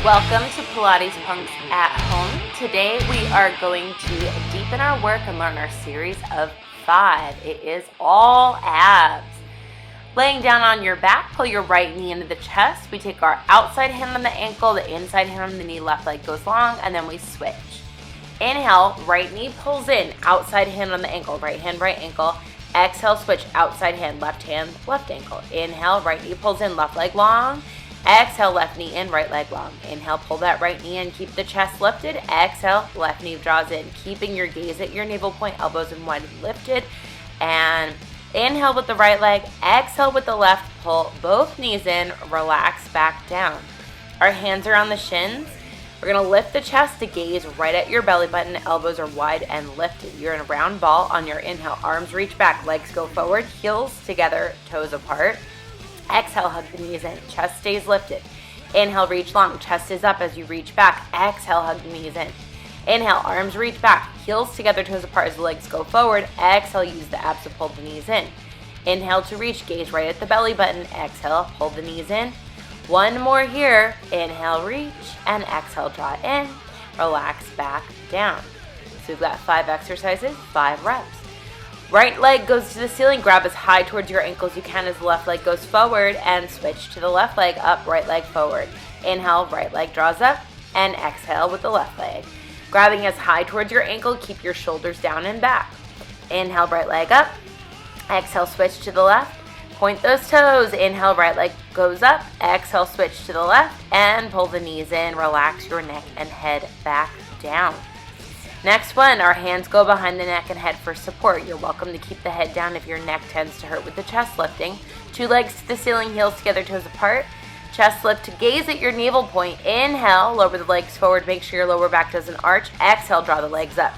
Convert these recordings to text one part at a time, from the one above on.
Welcome to Pilates Punx at Home. Today we are going to deepen our work and learn our series of 5. It is all abs. Laying down on your back, pull your right knee into the chest. We take our outside hand on the ankle, the inside hand on the knee, left leg goes long, and then we switch. Inhale, right knee pulls in, outside hand on the ankle, right hand, right ankle. Exhale, switch, outside hand, left ankle. Inhale, right knee pulls in, left leg long. Exhale, left knee in, right leg long. Inhale, pull that right knee in, keep the chest lifted. Exhale, left knee draws in, keeping your gaze at your navel point, elbows and wide lifted. And inhale with the right leg, exhale with the left, pull both knees in, relax back down. Our hands are on the shins. We're going to lift the chest to gaze right at your belly button, elbows are wide and lifted. You're in a round ball on your inhale, arms reach back, legs go forward, heels together, toes apart. Exhale, hug the knees in, chest stays lifted. Inhale, reach long, chest is up as you reach back. Exhale, hug the knees in. Inhale, arms reach back, heels together, toes apart as the legs go forward. Exhale, use the abs to pull the knees in. Inhale to reach, gaze right at the belly button. Exhale, pull the knees in. One more here. Inhale, reach, and exhale, draw in. Relax back down. So we've got 5 exercises, 5 reps. Right leg goes to the ceiling, grab as high towards your ankle as you can as the left leg goes forward, and switch to the left leg up, right leg forward. Inhale, right leg draws up, and exhale with the left leg. Grabbing as high towards your ankle, keep your shoulders down and back. Inhale, right leg up. Exhale, switch to the left. Point those toes. Inhale, right leg goes up. Exhale, switch to the left, and pull the knees in. Relax your neck and head back down. Next one, our hands go behind the neck and head for support. You're welcome to keep the head down if your neck tends to hurt with the chest lifting. 2 legs to the ceiling, heels together, toes apart. Chest lift to gaze at your navel point. Inhale, lower the legs forward. Make sure your lower back doesn't arch. Exhale, draw the legs up.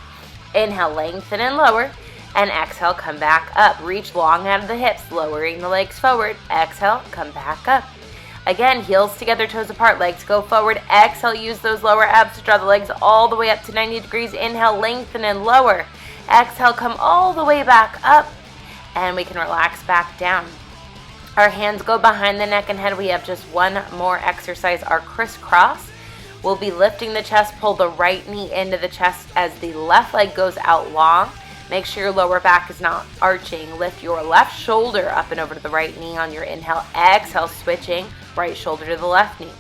Inhale, lengthen and lower. And exhale, come back up. Reach long out of the hips, lowering the legs forward. Exhale, come back up. Again, heels together, toes apart, legs go forward. Exhale, use those lower abs to draw the legs all the way up to 90 degrees. Inhale, lengthen and lower. Exhale, come all the way back up. And we can relax back down. Our hands go behind the neck and head. We have just one more exercise, our crisscross. We'll be lifting the chest, pull the right knee into the chest as the left leg goes out long. Make sure your lower back is not arching. Lift your left shoulder up and over to the right knee on your inhale. Exhale, switching. Right shoulder to the left knee.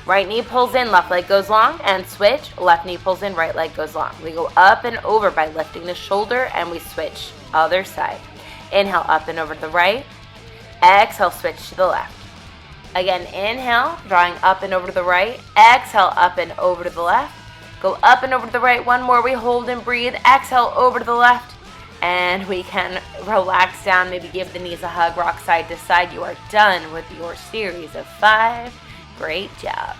Right knee pulls in, left leg goes long, and switch. Left knee pulls in, right leg goes long. We go up and over by lifting the shoulder, and we switch other side. Inhale, up and over to the right. Exhale, switch to the left. Again, inhale, drawing up and over to the right. Exhale, up and over to the left. Go up and over to the right. One more. We hold and breathe. Exhale, over to the left. And we can relax down, maybe give the knees a hug, rock side to side. You are done with your series of 5. Great job.